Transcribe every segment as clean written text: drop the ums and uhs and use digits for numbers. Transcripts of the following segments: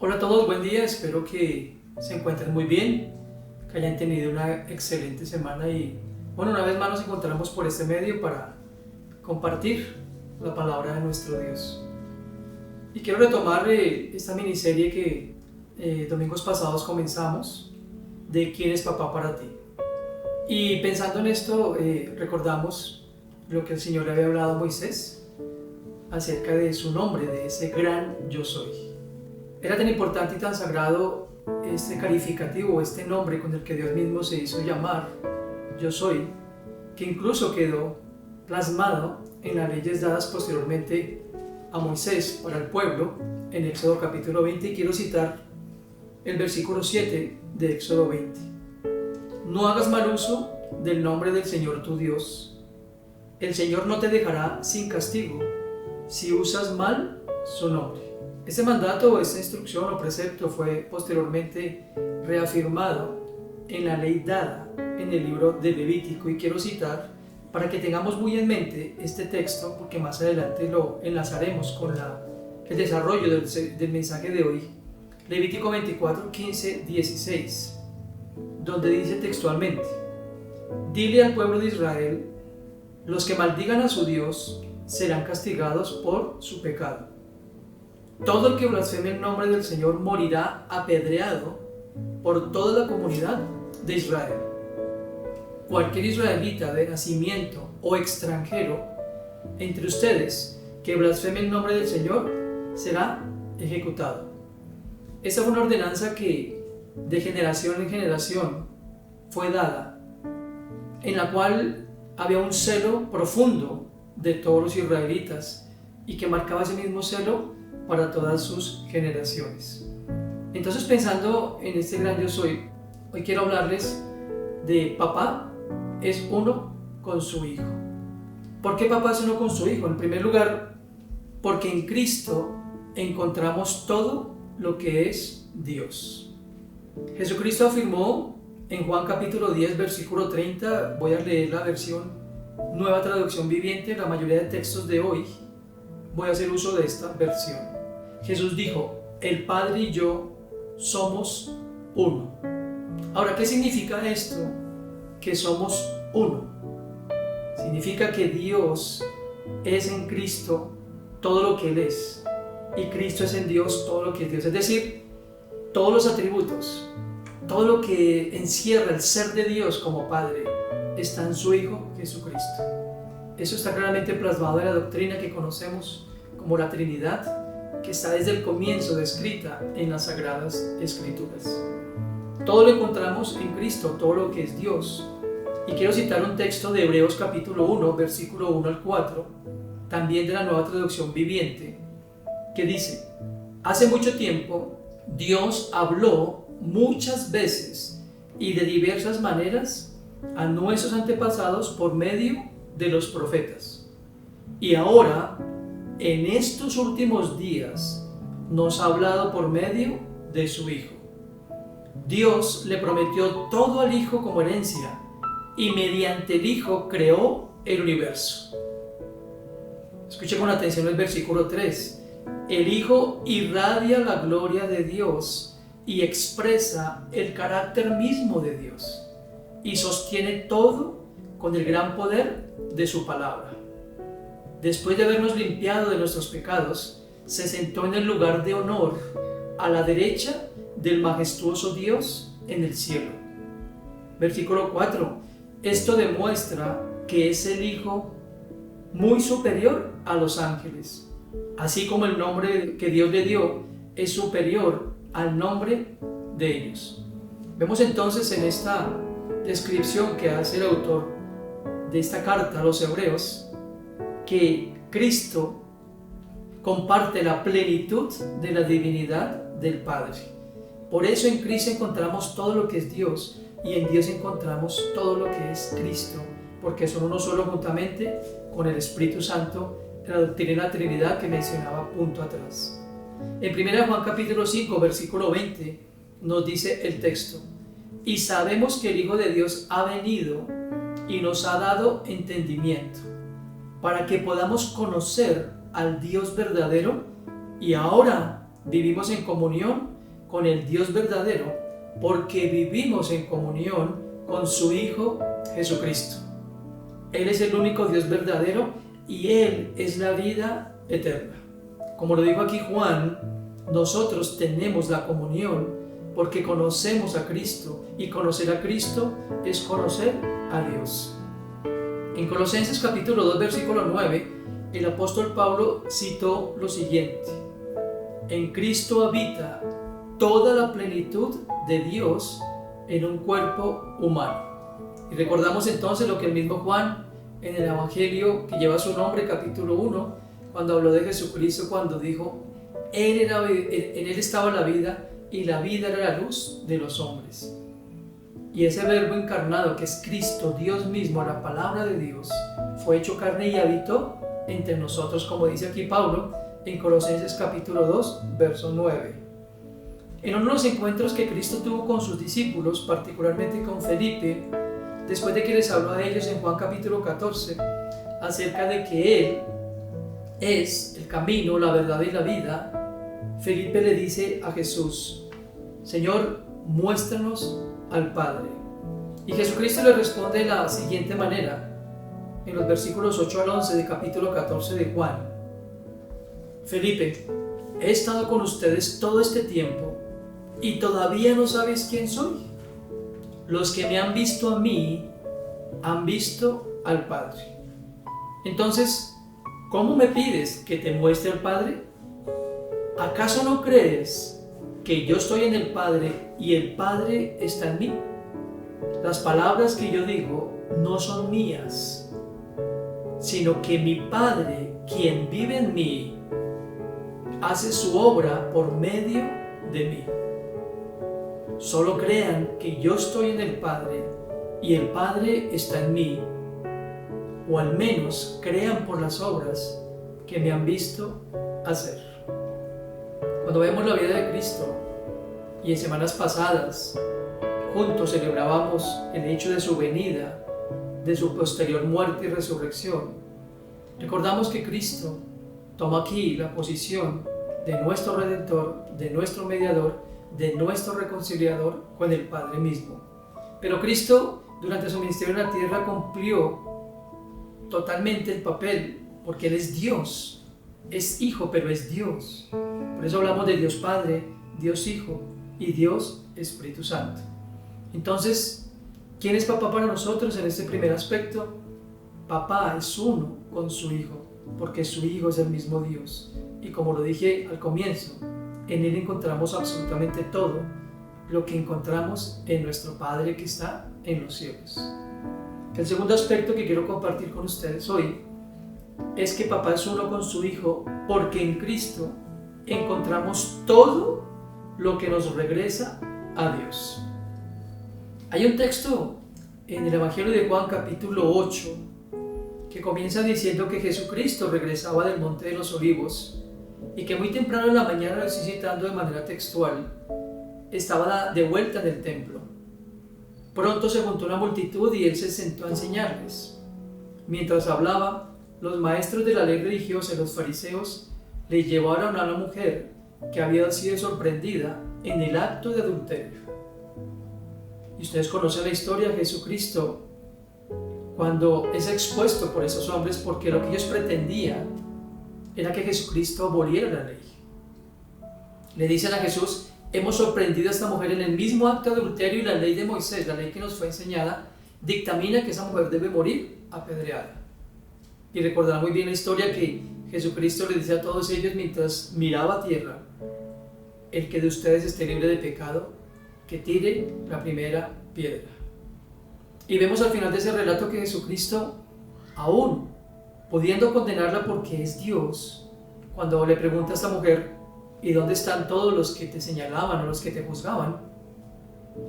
Hola a todos, buen día, espero que se encuentren muy bien, que hayan tenido una excelente semana y bueno, una vez más nos encontramos por este medio para compartir la palabra de nuestro Dios. Y quiero retomar esta miniserie que domingos pasados comenzamos, de ¿Quién es papá para ti? Y pensando en esto, recordamos lo que el Señor le había hablado a Moisés acerca de su nombre, de ese gran yo soy. Era tan importante y tan sagrado este calificativo, este nombre con el que Dios mismo se hizo llamar, yo soy, que incluso quedó plasmado en las leyes dadas posteriormente a Moisés para el pueblo en Éxodo capítulo 20, y quiero citar el versículo 7 de Éxodo 20. No hagas mal uso del nombre del Señor tu Dios. El Señor no te dejará sin castigo si usas mal su nombre. Este mandato, esta instrucción o precepto fue posteriormente reafirmado en la ley dada en el libro de Levítico, y quiero citar para que tengamos muy en mente este texto, porque más adelante lo enlazaremos con el desarrollo del mensaje de hoy. Levítico 24, 15, 16, donde dice textualmente: dile al pueblo de Israel, los que maldigan a su Dios serán castigados por su pecado. Todo el que blasfeme el nombre del Señor morirá apedreado por toda la comunidad de Israel. Cualquier israelita de nacimiento o extranjero entre ustedes que blasfeme el nombre del Señor será ejecutado. Esa fue una ordenanza que de generación en generación fue dada, en la cual había un celo profundo de todos los israelitas y que marcaba ese mismo celo para todas sus generaciones. Entonces, pensando en este gran yo soy, hoy quiero hablarles de papá es uno con su hijo. ¿Por qué papá es uno con su hijo? En primer lugar, porque en Cristo encontramos todo lo que es Dios. Jesucristo afirmó en Juan capítulo 10, versículo 30, voy a leer la versión Nueva Traducción Viviente. La mayoría de textos de hoy voy a hacer uso de esta versión. Jesús dijo: el Padre y yo somos uno. Ahora, ¿qué significa esto? Que somos uno. Significa que Dios es en Cristo todo lo que Él es, y Cristo es en Dios todo lo que es Dios. Es decir, todos los atributos, todo lo que encierra el ser de Dios como Padre, está en su Hijo Jesucristo. Eso está claramente plasmado en la doctrina que conocemos como la Trinidad, que está desde el comienzo descrita en las Sagradas Escrituras. Todo lo encontramos en Cristo, todo lo que es Dios. Y quiero citar un texto de Hebreos capítulo 1, versículo 1 al 4, también de la Nueva Traducción Viviente, que dice: hace mucho tiempo Dios habló muchas veces y de diversas maneras a nuestros antepasados por medio de los profetas. Y ahora, en estos últimos días, nos ha hablado por medio de su Hijo. Dios le prometió todo al Hijo como herencia, y mediante el Hijo creó el universo. Escuche con atención el versículo 3. El Hijo irradia la gloria de Dios y expresa el carácter mismo de Dios, y sostiene todo con el gran poder de su palabra. Después de habernos limpiado de nuestros pecados, se sentó en el lugar de honor a la derecha del majestuoso Dios en el cielo. Versículo 4. Esto demuestra que es el Hijo muy superior a los ángeles, así como el nombre que Dios le dio es superior al nombre de ellos. Vemos entonces en esta descripción que hace el autor de esta carta a los hebreos que Cristo comparte la plenitud de la divinidad del Padre. Por eso en Cristo encontramos todo lo que es Dios, y en Dios encontramos todo lo que es Cristo, porque son uno solo juntamente con el Espíritu Santo, la doctrina de la Trinidad que mencionaba punto atrás. En 1 Juan capítulo 5, versículo 20, nos dice el texto: y sabemos que el Hijo de Dios ha venido y nos ha dado entendimiento, para que podamos conocer al Dios verdadero, y ahora vivimos en comunión con el Dios verdadero porque vivimos en comunión con su Hijo Jesucristo. Él es el único Dios verdadero y Él es la vida eterna. Como lo dijo aquí Juan, nosotros tenemos la comunión porque conocemos a Cristo, y conocer a Cristo es conocer a Dios. En Colosenses capítulo 2 versículo 9, el apóstol Pablo citó lo siguiente: en Cristo habita toda la plenitud de Dios en un cuerpo humano. Y recordamos entonces lo que el mismo Juan en el Evangelio que lleva su nombre, capítulo 1, cuando habló de Jesucristo, cuando dijo, en Él estaba la vida y la vida era la luz de los hombres. Y ese verbo encarnado que es Cristo, Dios mismo, la palabra de Dios, fue hecho carne y habitó entre nosotros, como dice aquí Pablo en Colosenses capítulo 2, verso 9. En uno de los encuentros que Cristo tuvo con sus discípulos, particularmente con Felipe, después de que les habló a ellos en Juan capítulo 14, acerca de que Él es el camino, la verdad y la vida, Felipe le dice a Jesús, Señor, muéstranos al Padre. Y Jesucristo le responde de la siguiente manera, en los versículos 8 al 11 de capítulo 14 de Juan. Felipe, he estado con ustedes todo este tiempo y todavía no sabéis quién soy. Los que me han visto a mí, han visto al Padre. Entonces, ¿cómo me pides que te muestre al Padre? ¿Acaso no crees que yo estoy en el Padre y el Padre está en mí? Las palabras que yo digo no son mías, sino que mi Padre, quien vive en mí, hace su obra por medio de mí. Solo crean que yo estoy en el Padre y el Padre está en mí, o al menos crean por las obras que me han visto hacer. Cuando vemos la vida de Cristo y en semanas pasadas juntos celebrábamos el hecho de su venida, de su posterior muerte y resurrección, recordamos que Cristo toma aquí la posición de nuestro Redentor, de nuestro Mediador, de nuestro reconciliador con el Padre mismo. Pero Cristo, durante su ministerio en la tierra, cumplió totalmente el papel, porque Él es Dios, es Hijo, pero es Dios. Por eso hablamos de Dios Padre, Dios Hijo y Dios Espíritu Santo. Entonces, ¿quién es papá para nosotros en este primer aspecto? Papá es uno con su Hijo, porque su Hijo es el mismo Dios. Y como lo dije al comienzo, en Él encontramos absolutamente todo lo que encontramos en nuestro Padre que está en los cielos. El segundo aspecto que quiero compartir con ustedes hoy es que papá es uno con su Hijo, porque en Cristo encontramos todo lo que nos regresa a Dios. Hay un texto en el Evangelio de Juan capítulo 8 que comienza diciendo que Jesucristo regresaba del Monte de los Olivos y que muy temprano en la mañana, lo estoy citando de manera textual, estaba de vuelta en el templo. Pronto se juntó una multitud y Él se sentó a enseñarles. Mientras hablaba, los maestros de la ley religiosa y los fariseos le llevaron a una mujer que había sido sorprendida en el acto de adulterio. Y ustedes conocen la historia de Jesucristo cuando es expuesto por esos hombres, porque lo que ellos pretendían era que Jesucristo aboliera la ley. Le dicen a Jesús, hemos sorprendido a esta mujer en el mismo acto de adulterio y la ley de Moisés, la ley que nos fue enseñada, dictamina que esa mujer debe morir apedreada. Y recordarán muy bien la historia que Jesucristo le dice a todos ellos mientras miraba a tierra, el que de ustedes esté libre de pecado, que tire la primera piedra. Y vemos al final de ese relato que Jesucristo, aún pudiendo condenarla porque es Dios, cuando le pregunta a esta mujer, ¿y dónde están todos los que te señalaban o los que te juzgaban?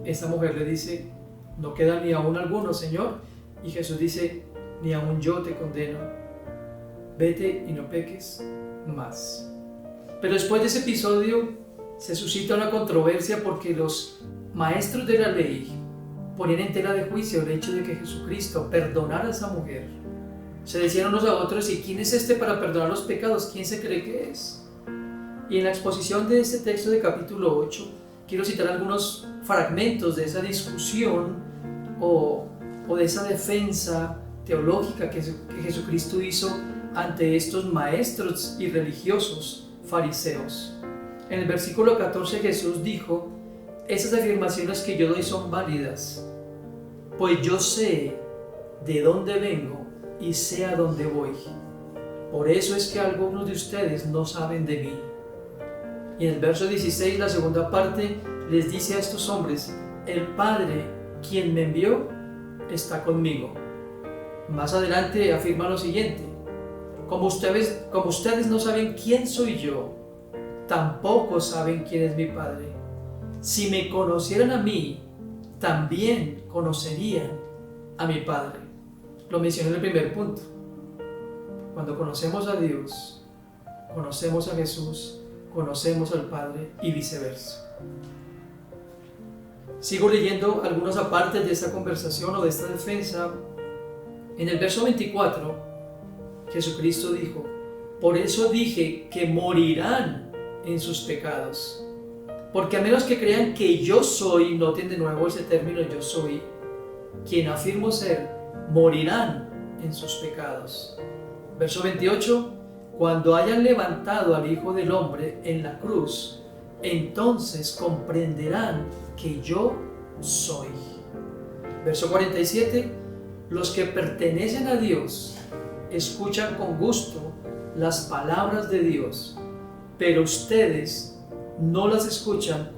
Esta mujer le dice, no queda ni aún alguno, Señor. Y Jesús dice, ni aún yo te condeno. Vete y no peques más. Pero después de ese episodio se suscita una controversia porque los maestros de la ley ponían en tela de juicio el hecho de que Jesucristo perdonara a esa mujer. Se decían unos a otros, ¿y quién es este para perdonar los pecados? ¿Quién se cree que es? Y en la exposición de este texto de capítulo 8, quiero citar algunos fragmentos de esa discusión o de esa defensa teológica que Jesucristo hizo ante estos maestros y religiosos fariseos. En el versículo 14 Jesús dijo: esas afirmaciones que yo doy son válidas, pues yo sé de dónde vengo y sé a dónde voy. Por eso es que algunos de ustedes no saben de mí. Y en el verso 16, la segunda parte, les dice a estos hombres: el Padre, quien me envió, está conmigo. Más adelante afirma lo siguiente: como ustedes no saben quién soy yo, tampoco saben quién es mi Padre. Si me conocieran a mí, también conocerían a mi Padre. Lo mencioné en el primer punto. Cuando conocemos a Dios, conocemos a Jesús, conocemos al Padre y viceversa. Sigo leyendo algunos apartes de esta conversación o de esta defensa. En el verso 24, Jesucristo dijo: por eso dije que morirán en sus pecados. Porque a menos que crean que yo soy, noten de nuevo ese término yo soy, quien afirmo ser, morirán en sus pecados. Verso 28, cuando hayan levantado al Hijo del Hombre en la cruz, entonces comprenderán que yo soy. Verso 47, los que pertenecen a Dios escuchan con gusto las palabras de Dios, pero ustedes no las escuchan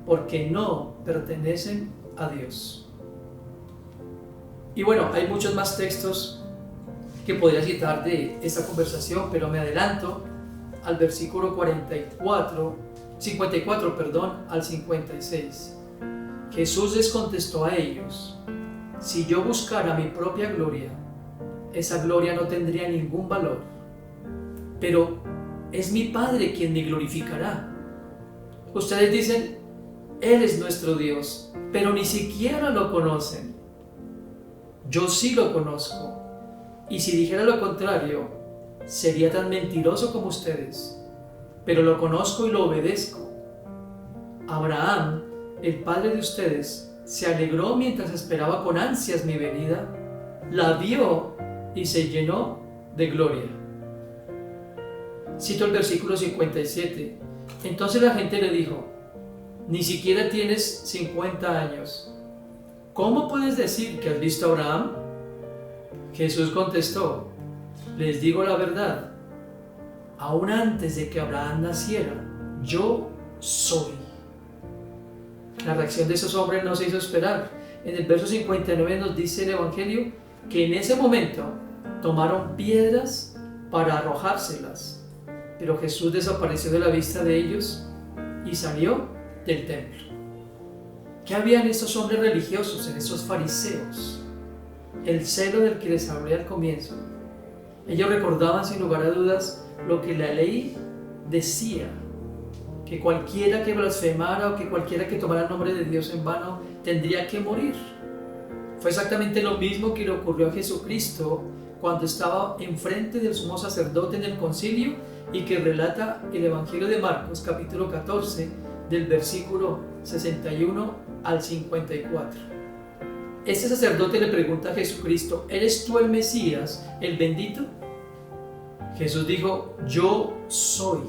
porque no pertenecen a Dios. Y bueno, hay muchos más textos que podría citar de esta conversación, pero me adelanto al versículo 54 al 56. Jesús les contestó a ellos: si yo buscara mi propia gloria, esa gloria no tendría ningún valor, pero es mi Padre quien me glorificará. Ustedes dicen: Él es nuestro Dios, pero ni siquiera lo conocen. Yo sí lo conozco, y si dijera lo contrario, sería tan mentiroso como ustedes, pero lo conozco y lo obedezco. Abraham, el padre de ustedes, se alegró mientras esperaba con ansias mi venida, la vio y se llenó de gloria. Cito el versículo 57. Entonces la gente le dijo: ni siquiera tienes 50 años. ¿Cómo puedes decir que has visto a Abraham? Jesús contestó: les digo la verdad, aún antes de que Abraham naciera, yo soy. La reacción de esos hombres no se hizo esperar. En el verso 59 nos dice el Evangelio que en ese momento tomaron piedras para arrojárselas, pero Jesús desapareció de la vista de ellos y salió del templo. ¿Qué había en estos hombres religiosos, en estos fariseos? El celo del que les hablé al comienzo. Ellos recordaban sin lugar a dudas lo que la ley decía, que cualquiera que blasfemara o que cualquiera que tomara el nombre de Dios en vano tendría que morir. Fue exactamente lo mismo que le ocurrió a Jesucristo cuando estaba enfrente del sumo sacerdote en el concilio y que relata el Evangelio de Marcos capítulo 14 del versículo 61 al 54. Este sacerdote le pregunta a Jesucristo: ¿eres tú el Mesías, el bendito? Jesús dijo: yo soy.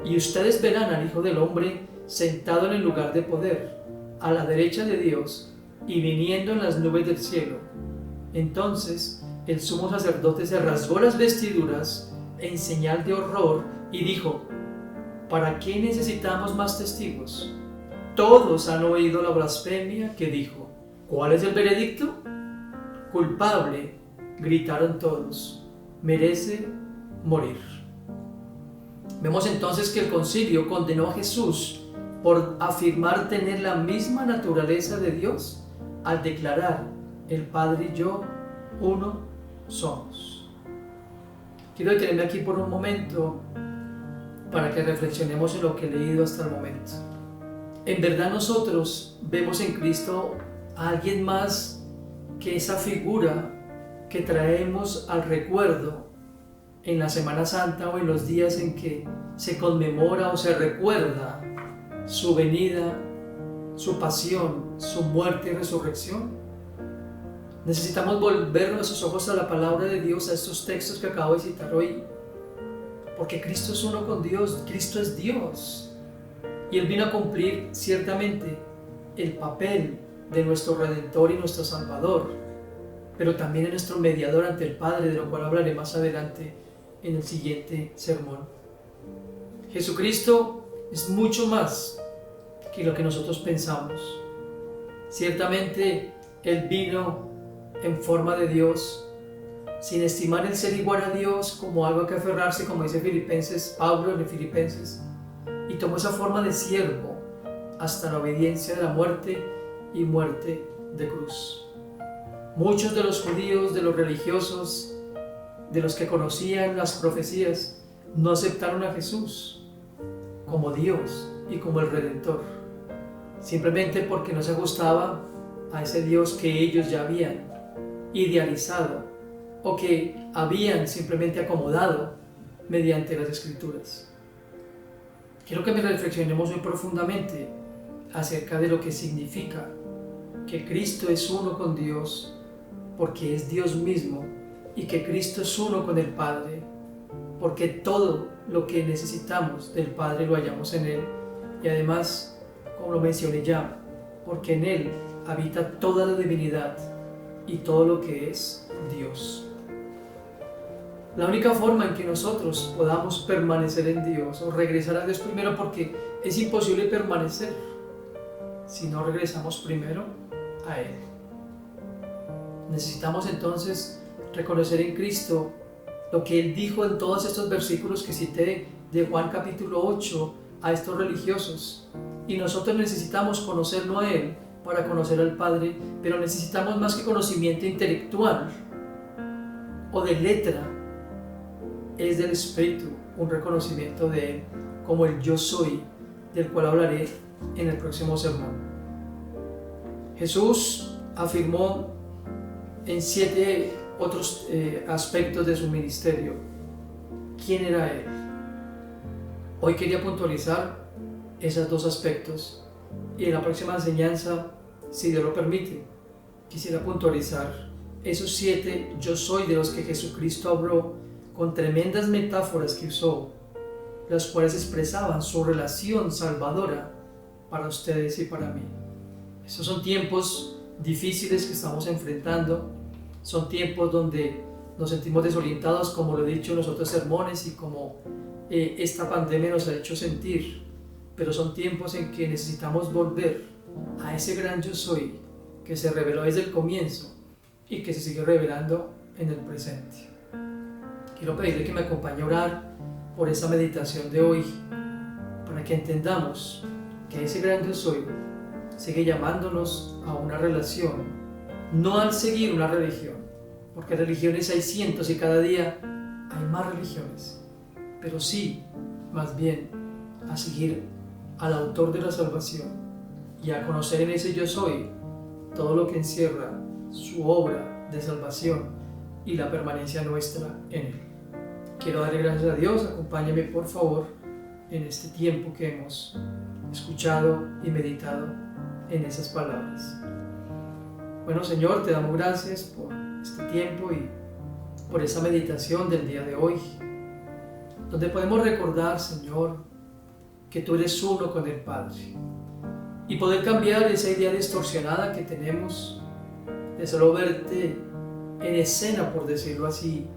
Y ustedes verán al Hijo del Hombre sentado en el lugar de poder, a la derecha de Dios, y viniendo en las nubes del cielo. Entonces el sumo sacerdote se rasgó las vestiduras en señal de horror y dijo: ¿para qué necesitamos más testigos? Todos han oído la blasfemia que dijo. ¿Cuál es el veredicto? Culpable, gritaron todos. Merece morir. Vemos entonces que el concilio condenó a Jesús por afirmar tener la misma naturaleza de Dios al declarar: el Padre y yo uno somos. Quiero detenerme aquí por un momento para que reflexionemos en lo que he leído hasta el momento. En verdad nosotros vemos en Cristo a alguien más que esa figura que traemos al recuerdo en la Semana Santa o en los días en que se conmemora o se recuerda su venida, su pasión, su muerte y resurrección. Necesitamos volver nuestros ojos a la palabra de Dios, a estos textos que acabo de citar hoy, porque Cristo es uno con Dios, Cristo es Dios, y Él vino a cumplir ciertamente el papel de nuestro Redentor y nuestro Salvador, pero también es nuestro mediador ante el Padre, de lo cual hablaré más adelante en el siguiente sermón. Jesucristo es mucho más que lo que nosotros pensamos. Ciertamente Él vino en forma de Dios, sin estimar el ser igual a Dios como algo a que aferrarse, como dice Pablo en Filipenses, y tomó esa forma de siervo hasta la obediencia de la muerte y muerte de cruz. Muchos de los judíos, de los religiosos, de los que conocían las profecías, no aceptaron a Jesús como Dios y como el Redentor, simplemente porque no se ajustaba a ese Dios que ellos ya habían idealizado o que habían simplemente acomodado mediante las Escrituras. Quiero que me reflexionemos muy profundamente acerca de lo que significa que Cristo es uno con Dios, porque es Dios mismo, y que Cristo es uno con el Padre, porque todo lo que necesitamos del Padre lo hallamos en Él, y además, como lo mencioné ya, porque en Él habita toda la divinidad y todo lo que es Dios. La única forma en que nosotros podamos permanecer en Dios o regresar a Dios primero, porque es imposible permanecer si no regresamos primero a Él. Necesitamos entonces reconocer en Cristo lo que Él dijo en todos estos versículos que cité de Juan capítulo 8 a estos religiosos. Y nosotros necesitamos conocerlo a Él para conocer al Padre, pero necesitamos más que conocimiento intelectual o de letra, es del Espíritu, un reconocimiento de Él como el yo soy, del cual hablaré en el próximo sermón. Jesús afirmó en 7 otros aspectos de su ministerio quién era Él. Hoy quería puntualizar esos 2 aspectos, y en la próxima enseñanza, si Dios lo permite, quisiera puntualizar esos 7 yo soy de los que Jesucristo habló con tremendas metáforas que usó, las cuales expresaban su relación salvadora para ustedes y para mí. Estos son tiempos difíciles que estamos enfrentando, son tiempos donde nos sentimos desorientados, como lo he dicho en los otros sermones y como esta pandemia nos ha hecho sentir, pero son tiempos en que necesitamos volver a ese gran yo soy que se reveló desde el comienzo y que se sigue revelando en el presente. Quiero pedirle que me acompañe a orar por esa meditación de hoy, para que entendamos que ese gran yo soy sigue llamándonos a una relación, no al seguir una religión, porque religiones hay cientos y cada día hay más religiones, pero sí, más bien, a seguir al autor de la salvación y a conocer en ese yo soy todo lo que encierra su obra de salvación y la permanencia nuestra en Él. Quiero darle gracias a Dios. Acompáñeme por favor en este tiempo que hemos escuchado y meditado en esas palabras. Bueno, Señor, te damos gracias por este tiempo y por esa meditación del día de hoy, donde podemos recordar, Señor, que tú eres uno con el Padre, y poder cambiar esa idea distorsionada que tenemos de solo verte en escena, por decirlo así,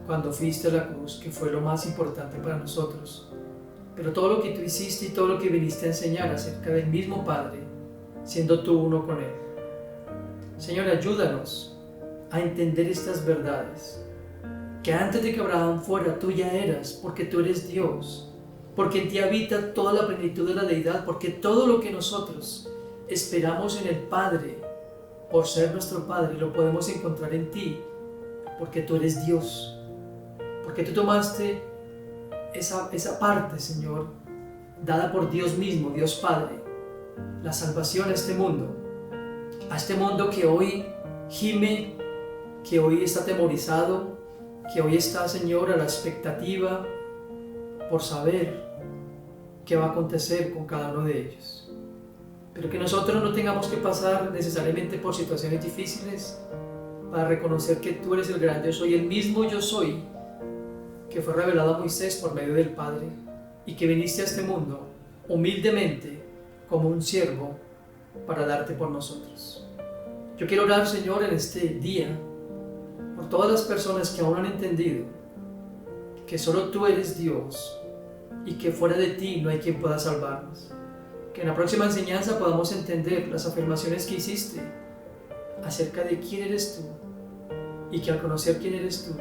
cuando fuiste a la cruz, que fue lo más importante para nosotros, pero todo lo que tú hiciste y todo lo que viniste a enseñar acerca del mismo Padre, siendo tú uno con Él. Señor, ayúdanos a entender estas verdades, que antes de que Abraham fuera, tú ya eras, porque tú eres Dios, porque en ti habita toda la plenitud de la deidad, porque todo lo que nosotros esperamos en el Padre, por ser nuestro Padre, lo podemos encontrar en ti, porque tú eres Dios, porque tú tomaste esa parte, Señor, dada por Dios mismo, Dios Padre, la salvación a este mundo que hoy gime, que hoy está atemorizado, que hoy está, Señor, a la expectativa por saber qué va a acontecer con cada uno de ellos. Pero que nosotros no tengamos que pasar necesariamente por situaciones difíciles para reconocer que tú eres el gran yo soy, el mismo yo soy que fue revelado a Moisés por medio del Padre y que viniste a este mundo humildemente como un siervo para darte por nosotros. Yo quiero orar, Señor, en este día por todas las personas que aún han entendido que solo tú eres Dios y que fuera de ti no hay quien pueda salvarnos. Que en la próxima enseñanza podamos entender las afirmaciones que hiciste acerca de quién eres tú y que al conocer quién eres tú,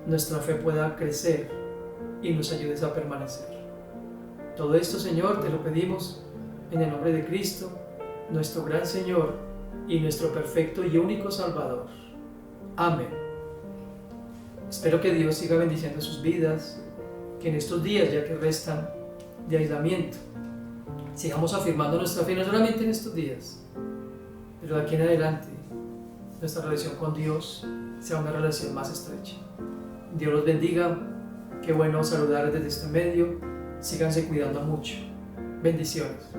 nuestra fe pueda crecer y nos ayudes a permanecer. Todo esto, Señor, te lo pedimos en el nombre de Cristo, nuestro gran Señor y nuestro perfecto y único Salvador. Amén. Espero que Dios siga bendiciendo sus vidas, que en estos días, ya que restan de aislamiento, sigamos afirmando nuestra fe, no solamente en estos días, pero de aquí en adelante nuestra relación con Dios sea una relación más estrecha. Dios los bendiga, qué bueno saludarles desde este medio, síganse cuidando mucho. Bendiciones.